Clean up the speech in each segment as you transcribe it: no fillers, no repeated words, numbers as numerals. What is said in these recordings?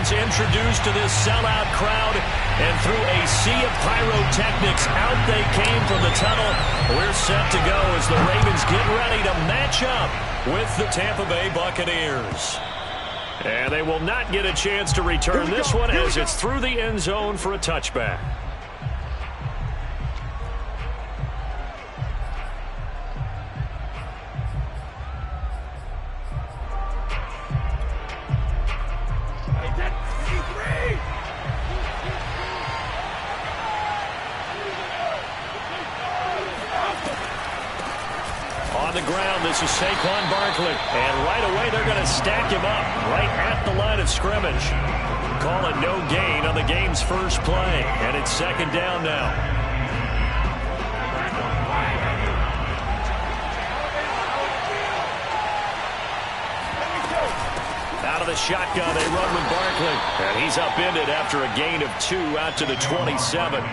Defense introduced to this sellout crowd, and through a sea of pyrotechnics, out they came from the tunnel. We're set to go as the Ravens get ready to match up with the Tampa Bay Buccaneers. And they will not get a chance to return this one as it's through the end zone for a touchback. On the ground, this is Saquon Barkley. And right away, they're going to stack him up right at the line of scrimmage. Call it no gain on the game's first play. And it's second down now. Out of the shotgun, they run with Barkley. And he's upended after a gain of 2 out to the 27.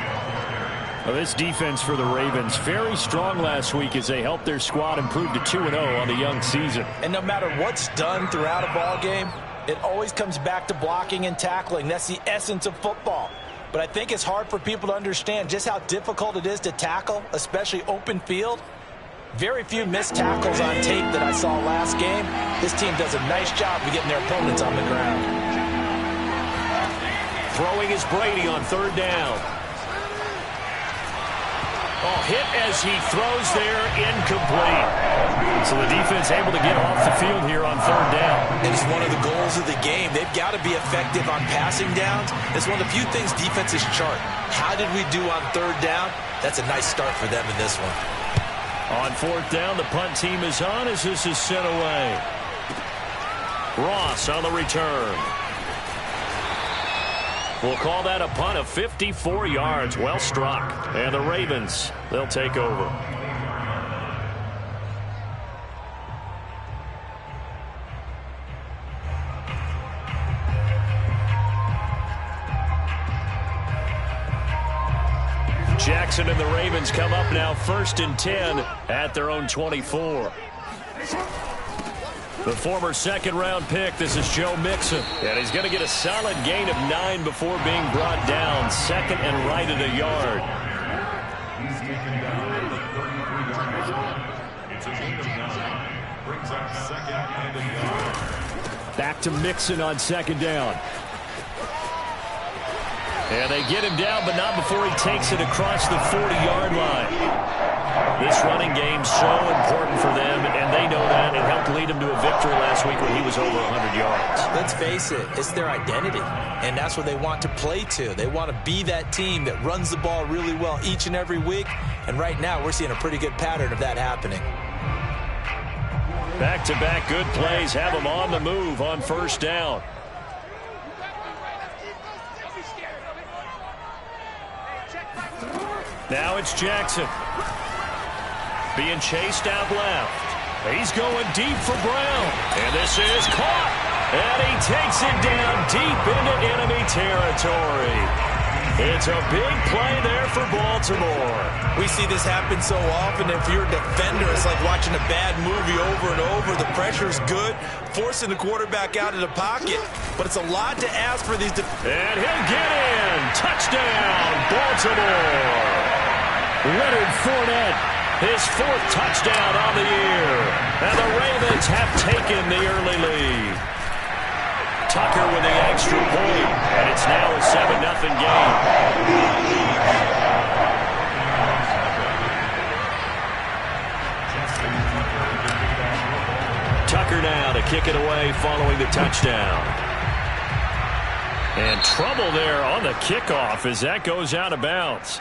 Well, this defense for the Ravens, very strong last week as they helped their squad improve to 2-0 on the young season. And no matter what's done throughout a ball game, it always comes back to blocking and tackling. That's the essence of football. But I think it's hard for people to understand just how difficult it is to tackle, especially open field. Very few missed tackles on tape that I saw last game. This team does a nice job of getting their opponents on the ground. Throwing is Brady on third down. Oh, hit as he throws there, incomplete. So the defense able to get off the field here on third down. It is one of the goals of the game. They've got to be effective on passing downs. It's one of the few things defenses chart. How did we do on third down? That's a nice start for them in this one. On fourth down, the punt team is on as this is sent away. Ross on the return. We'll call that a punt of 54 yards. Well struck. And the Ravens, they'll take over. Jackson and the Ravens come up now 1st and 10 at their own 24. The former second-round pick, this is Joe Mixon. And he's going to get a solid gain of 9 before being brought down. Second and right at a yard. Back to Mixon on second down. And they get him down, but not before he takes it across the 40-yard line. This running game's so important for them, and they know that. It helped lead them to a victory last week when he was over 100 yards. Let's face it, it's their identity, and that's what they want to play to. They want to be that team that runs the ball really well each and every week, and right now we're seeing a pretty good pattern of that happening. Back-to-back good plays have them on the move on first down. Now it's Jackson. Being chased out left. He's going deep for Brown. And this is caught. And he takes it down deep into enemy territory. It's a big play there for Baltimore. We see this happen so often. If you're a defender, it's like watching a bad movie over and over. The pressure's good, forcing the quarterback out of the pocket. But it's a lot to ask for these. And he'll get in. Touchdown, Baltimore. Leonard Fournette, his 4th touchdown on the year. And the Ravens have taken the early lead. Tucker with the extra point, and it's now a 7-0 game. Tucker now to kick it away following the touchdown. And trouble there on the kickoff as that goes out of bounds.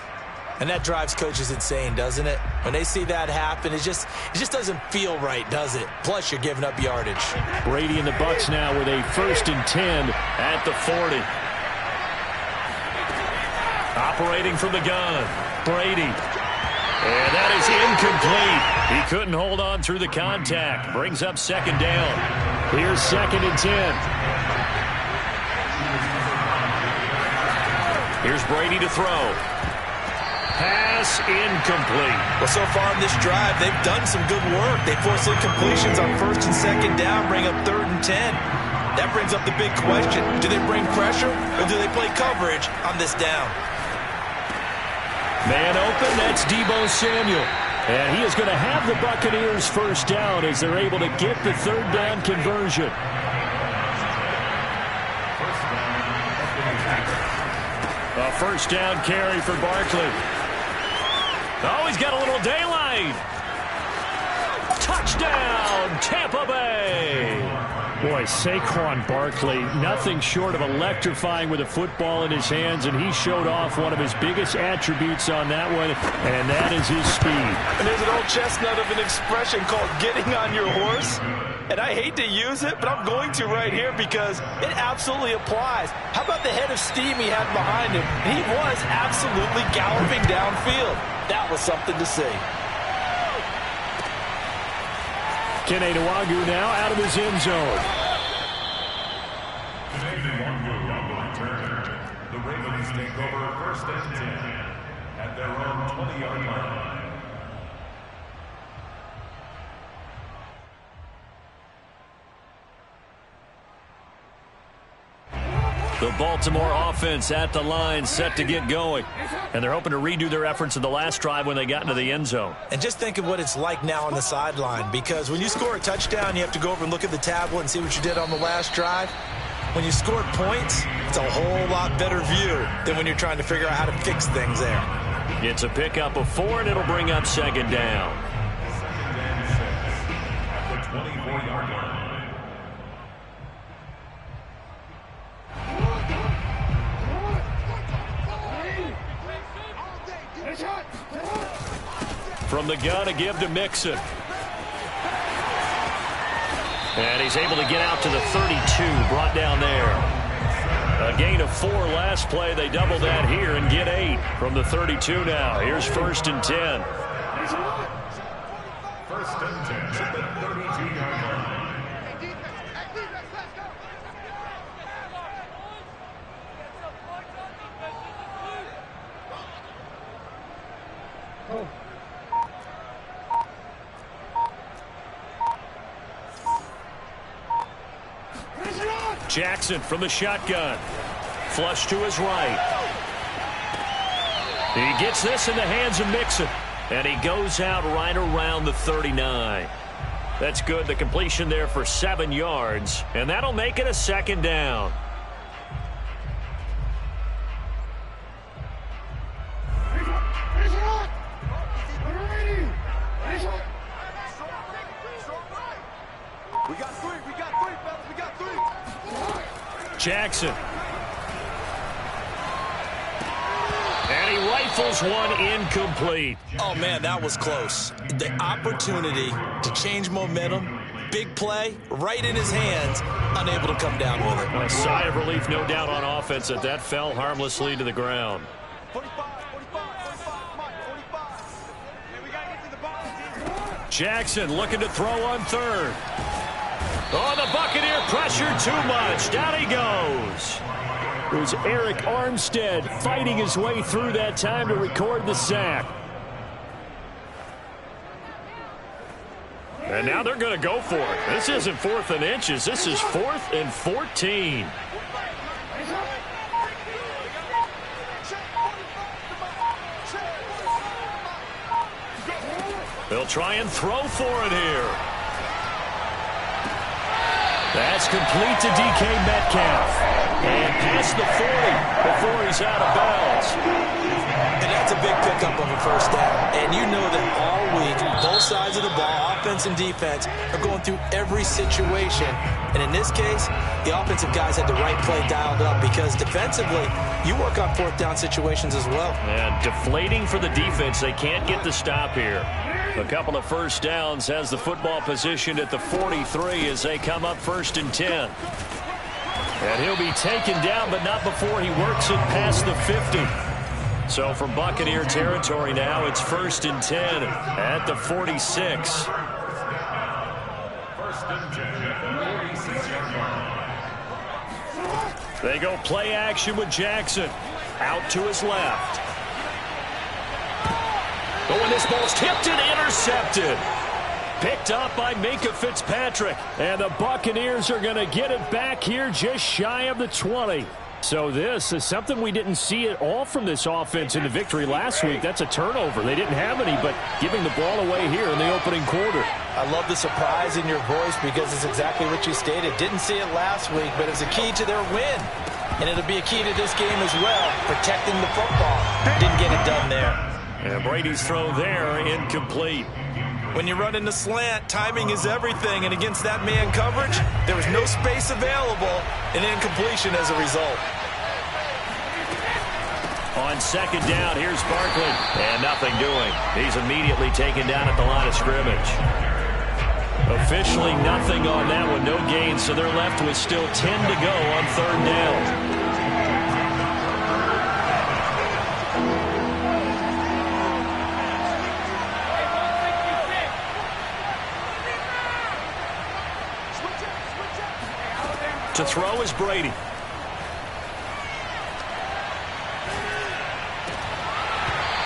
And that drives coaches insane, doesn't it? When they see that happen, it just doesn't feel right, does it? Plus, you're giving up yardage. Brady and the Bucs now with a 1st and 10 at the 40. Operating from the gun, Brady. And that is incomplete. He couldn't hold on through the contact. Brings up second down. Here's 2nd and 10. Here's Brady to throw. Pass incomplete. Well, so far in this drive, they've done some good work. They force incompletions on 1st and 2nd down, bring up 3rd and 10. That brings up the big question. Do they bring pressure or do they play coverage on this down? Man open, that's Deebo Samuel. And he is going to have the Buccaneers first down as they're able to get the third down conversion. A first down carry for Barkley. Oh, he's got a little daylight. Touchdown, Tampa Bay. Boy, Saquon Barkley, nothing short of electrifying with a football in his hands, and he showed off one of his biggest attributes on that one, and that is his speed. And there's an old chestnut of an expression called getting on your horse, and I hate to use it, but I'm going to right here because it absolutely applies. How about the head of steam he had behind him? He was absolutely galloping downfield. That was something to see. Kene Nwagu now out of his end zone. The Ravens take over first and 10 at their own 20-yard line. The Baltimore offense at the line, set to get going. And they're hoping to redo their efforts in the last drive when they got into the end zone. And just think of what it's like now on the sideline, because when you score a touchdown, you have to go over and look at the tablet and see what you did on the last drive. When you scored points, it's a whole lot better view than when you're trying to figure out how to fix things there. It's a pickup of 4, and it'll bring up second down. Second and 6 at the 24-yard line. From the gun, a give to Mixon. And he's able to get out to the 32, brought down there. A gain of 4 last play. They double that here and get 8 from the 32 now. Here's first and 10. First and 10 at the 32-yard line. Jackson from the shotgun. Flush to his right. He gets this in the hands of Mixon. And he goes out right around the 39. That's good. The completion there for 7 yards. And that'll make it a second down. Jackson. And he rifles one incomplete. Oh, man, that was close. The opportunity to change momentum, big play, right in his hands, unable to come down with it. A sigh of relief, no doubt, on offense that fell harmlessly to the ground. 45, 45, 45, Jackson looking to throw on third. Oh, the Buccaneer pressure too much. Down he goes. It was Eric Armstead fighting his way through that time to record the sack. And now they're going to go for it. This isn't 4th and inches. This is 4th and 14. They'll try and throw for it here. That's complete to DK Metcalf. And past the 40 before he's out of bounds. And that's a big pickup of a first down. And you know that all week, both sides of the ball, offense and defense, are going through every situation. And in this case, the offensive guys had the right play dialed up because defensively, you work on 4th down situations as well. And deflating for the defense. They can't get the stop here. A couple of first downs, has the football positioned at the 43 as they come up 1st and 10. And he'll be taken down, but not before he works it past the 50. So from Buccaneer territory now, it's 1st and 10 at the 46. First and 10 at the 46-yard line. They go play action with Jackson. Out to his left. But when this ball's tipped and intercepted. Picked up by Minkah Fitzpatrick. And the Buccaneers are going to get it back here just shy of the 20. So this is something we didn't see at all from this offense in the victory last week. That's a turnover. They didn't have any, but giving the ball away here in the opening quarter. I love the surprise in your voice because it's exactly what you stated. Didn't see it last week, but it's a key to their win. And it'll be a key to this game as well, protecting the football. Didn't get it done there. And Brady's throw there, incomplete. When you run in the slant, timing is everything, and against that man coverage, there was no space available, and incompletion as a result. On second down, here's Barkley, and nothing doing. He's immediately taken down at the line of scrimmage. Officially nothing on that one, no gain, so they're left with still 10 to go on third down. To throw is Brady.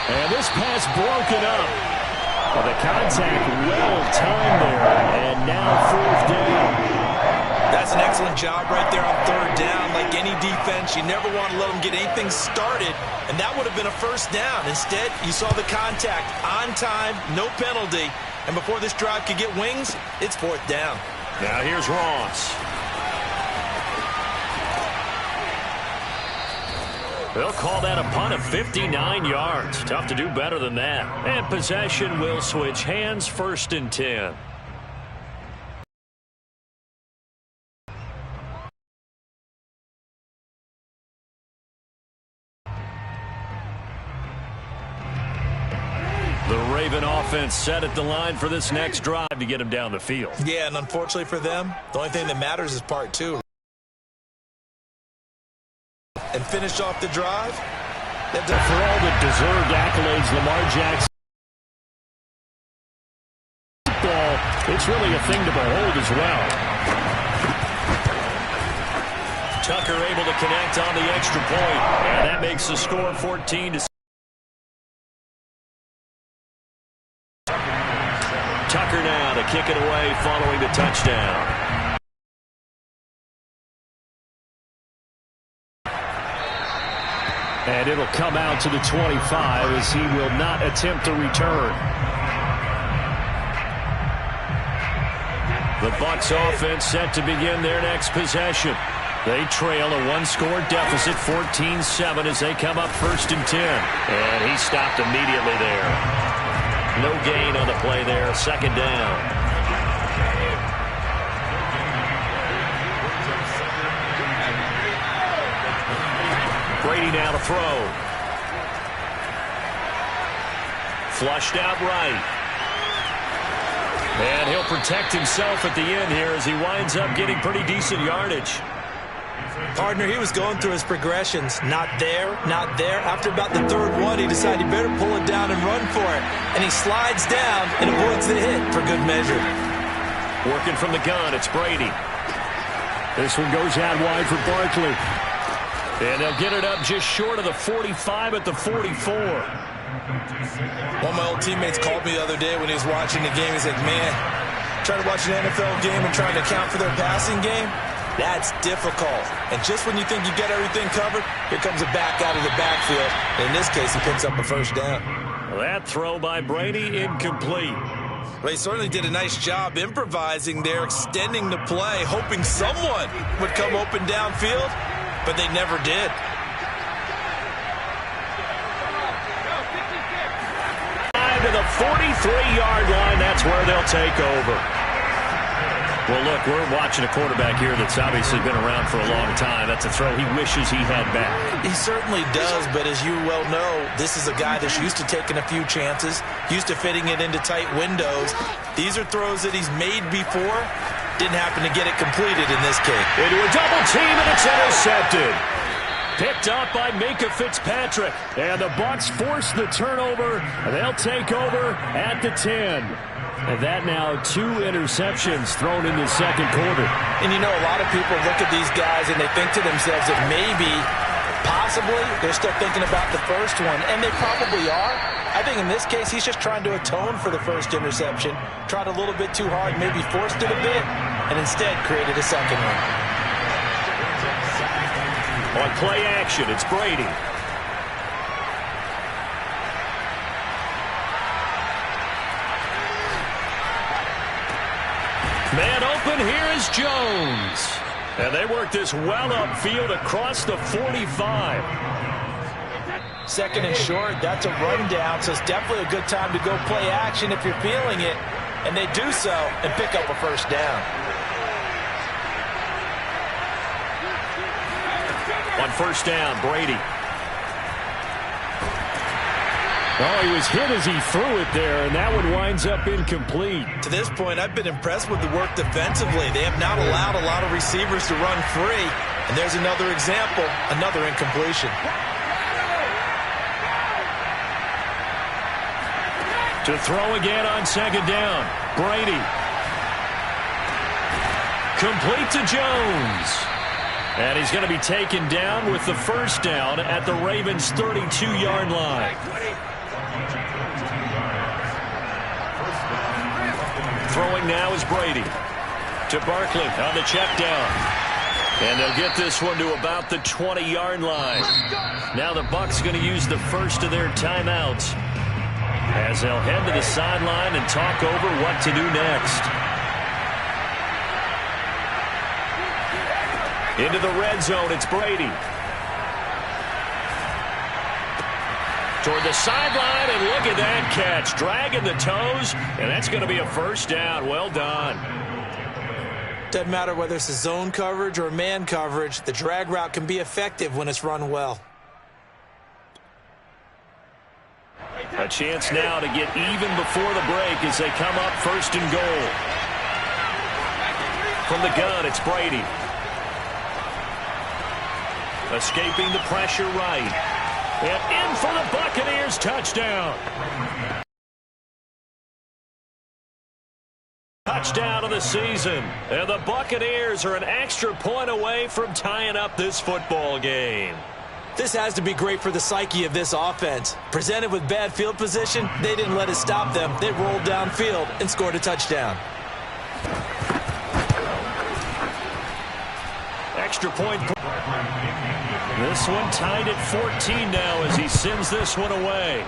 And this pass broken up. Well, the contact well timed there. And now fourth down. That's an excellent job right there on third down. Like any defense, you never want to let them get anything started. And that would have been a first down. Instead, you saw the contact on time, no penalty. And before this drive could get wings, it's fourth down. Now here's Ross. They'll call that a punt of 59 yards. Tough to do better than that. And possession will switch hands, first and 10. The Raven offense set at the line for this next drive to get them down the field. Yeah, and unfortunately for them, the only thing that matters is part two. And finish off the drive. For all the deserved accolades, Lamar Jackson, it's really a thing to behold as well. Tucker able to connect on the extra point, and that makes the score 14-6. Tucker now to kick it away following the touchdown. And it'll come out to the 25 as he will not attempt to return. The Bucs offense set to begin their next possession. They trail a one-score deficit, 14-7, as they come up first and 10. And he stopped immediately there. No gain on the play there, second down. Brady now to throw. Flushed out right. And he'll protect himself at the end here as he winds up getting pretty decent yardage. Partner, he was going through his progressions. Not there, not there. After about the third one, he decided he better pull it down and run for it. And he slides down and avoids the hit for good measure. Working from the gun, it's Brady. This one goes out wide for Barkley. And they'll get it up just short of the 45 at the 44. One of my old teammates called me the other day when he was watching the game. He's like, man, trying to watch an NFL game and trying to account for their passing game, that's difficult. And just when you think you get everything covered, here comes a back out of the backfield. And in this case, he picks up a first down. Well, that throw by Brady, incomplete. Well, he certainly did a nice job improvising there, extending the play, hoping someone would come open downfield. But they never did. To the 43-yard line, that's where they'll take over. Well, look, we're watching a quarterback here that's obviously been around for a long time. That's a throw he wishes he had back. He certainly does, but as you well know, this is a guy that's used to taking a few chances, used to fitting it into tight windows. These are throws that he's made before. Didn't happen to get it completed in this case. Into a double team, and it's intercepted. Picked up by Minkah Fitzpatrick. And the Bucs force the turnover. They'll take over at the 10. And that now 2 interceptions thrown in the second quarter. And you know, a lot of people look at these guys and they think to themselves that maybe Possibly, they're still thinking about the first one, and they probably are. I think in this case, he's just trying to atone for the first interception, tried a little bit too hard, maybe forced it a bit, and instead created a second one. On play action, it's Brady. Man open, here is Jones. And they work this well upfield across the 45. Second and short, that's a rundown, so it's definitely a good time to go play action if you're feeling it. And they do so and pick up a first down. On first down, Brady. Oh, he was hit as he threw it there, and that one winds up incomplete. To this point, I've been impressed with the work defensively. They have not allowed a lot of receivers to run free. And there's another example, another incompletion. To throw again on second down, Brady. Complete to Jones. And he's going to be taken down with the first down at the Ravens' 32-yard line. Throwing now is Brady. To Barkley on the check down. And they'll get this one to about the 20-yard line. Now the Bucs going to use the first of their timeouts as they'll head to the sideline and talk over what to do next. Into the red zone, it's Brady. Toward the sideline, and look at that catch. Dragging the toes, and that's going to be a first down. Well done. Doesn't matter whether it's a zone coverage or man coverage, the drag route can be effective when it's run well. A chance now to get even before the break as they come up first and goal. From the gun, it's Brady. Escaping the pressure right. And in for the Buccaneers, touchdown. Touchdown of the season. And the Buccaneers are an extra point away from tying up this football game. This has to be great for the psyche of this offense. Presented with bad field position, they didn't let it stop them. They rolled downfield and scored a touchdown. Extra point. This one tied at 14 now as he sends this one away.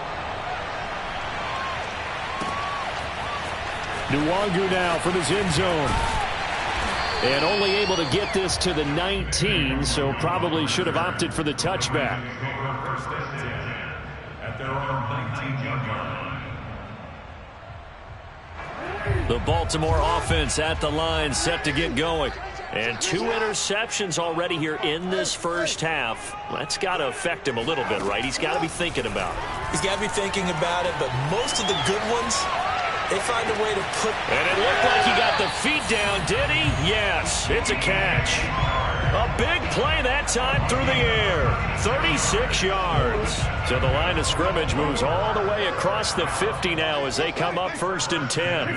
Nwangu now from his end zone. And only able to get this to the 19, so probably should have opted for the touchback. The Baltimore offense at the line, set to get going. And 2 interceptions already here in this first half. That's got to affect him a little bit, right? He's got to be thinking about it. He's got to be thinking about it, but most of the good ones, they find a way to put... And it looked like he got the feet down, did he? Yes, it's a catch. A big play that time through the air. 36 yards. So the line of scrimmage moves all the way across the 50 now as they come up first and 10.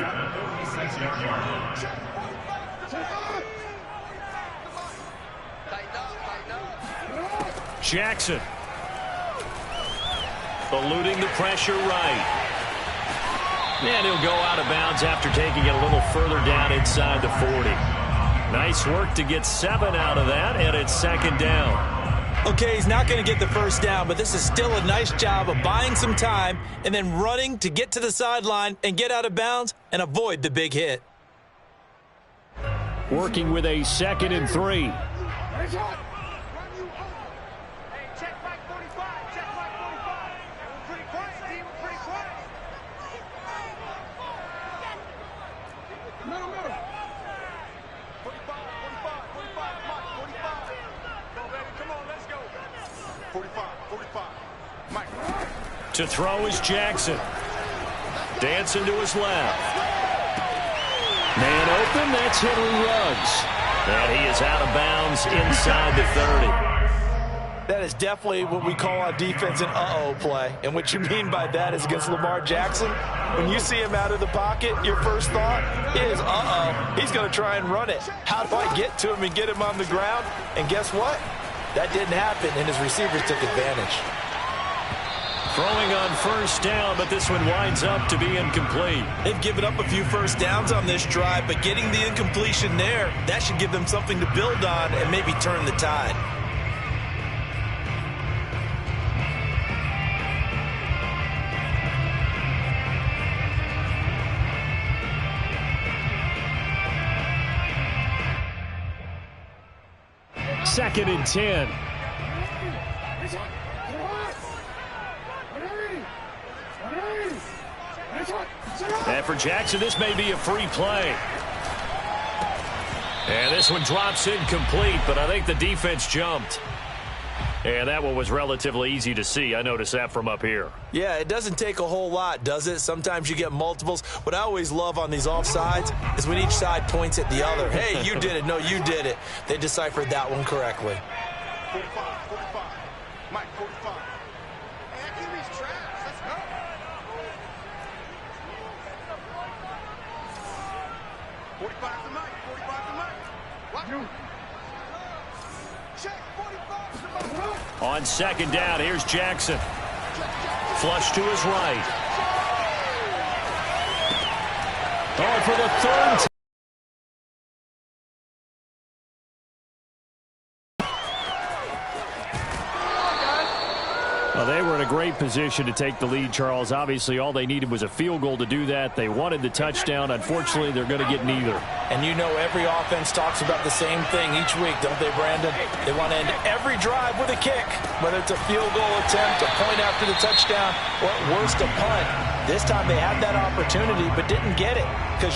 Jackson. Eluding the pressure right. And he'll go out of bounds after taking it a little further down inside the 40. Nice work to get 7 out of that, and it's second down. Okay, he's not going to get the first down, but this is still a nice job of buying some time and then running to get to the sideline and get out of bounds and avoid the big hit. Working with a 2nd and 3. To throw is Jackson. Dancing to his left. Man open, that's Henry Ruggs. And he is out of bounds inside the 30. That is definitely what we call on defense an uh-oh play. And what you mean by that is against Lamar Jackson, when you see him out of the pocket, your first thought is, uh-oh, he's going to try and run it. How do I get to him and get him on the ground? And guess what? That didn't happen, and his receivers took advantage. Throwing on first down, but this one winds up to be incomplete. They've given up a few first downs on this drive, but getting the incompletion there, that should give them something to build on and maybe turn the tide. Second and 10. And for Jackson, this may be a free play. And this one drops incomplete, but I think the defense jumped. And that one was relatively easy to see. I noticed that from up here. Yeah, it doesn't take a whole lot, does it? Sometimes you get multiples. What I always love on these offsides is when each side points at the other. Hey, you did it. No, you did it. They deciphered that one correctly. 45, 45. Mike, 45. Hey, I keep these traps. Let's go. 45 to Mike. 45 to Mike. What? You. Check. 45 to Mike. On second down, here's Jackson. Flush to his right. Going for the third time. Well, they were in a great position to take the lead, Charles. Obviously, all they needed was a field goal to do that. They wanted the touchdown. Unfortunately, they're going to get neither. And you know every offense talks about the same thing each week, don't they, Brandon? They want to end every drive with a kick, whether it's a field goal attempt, a point after the touchdown, or at worst, a punt. This time they had that opportunity but didn't get it because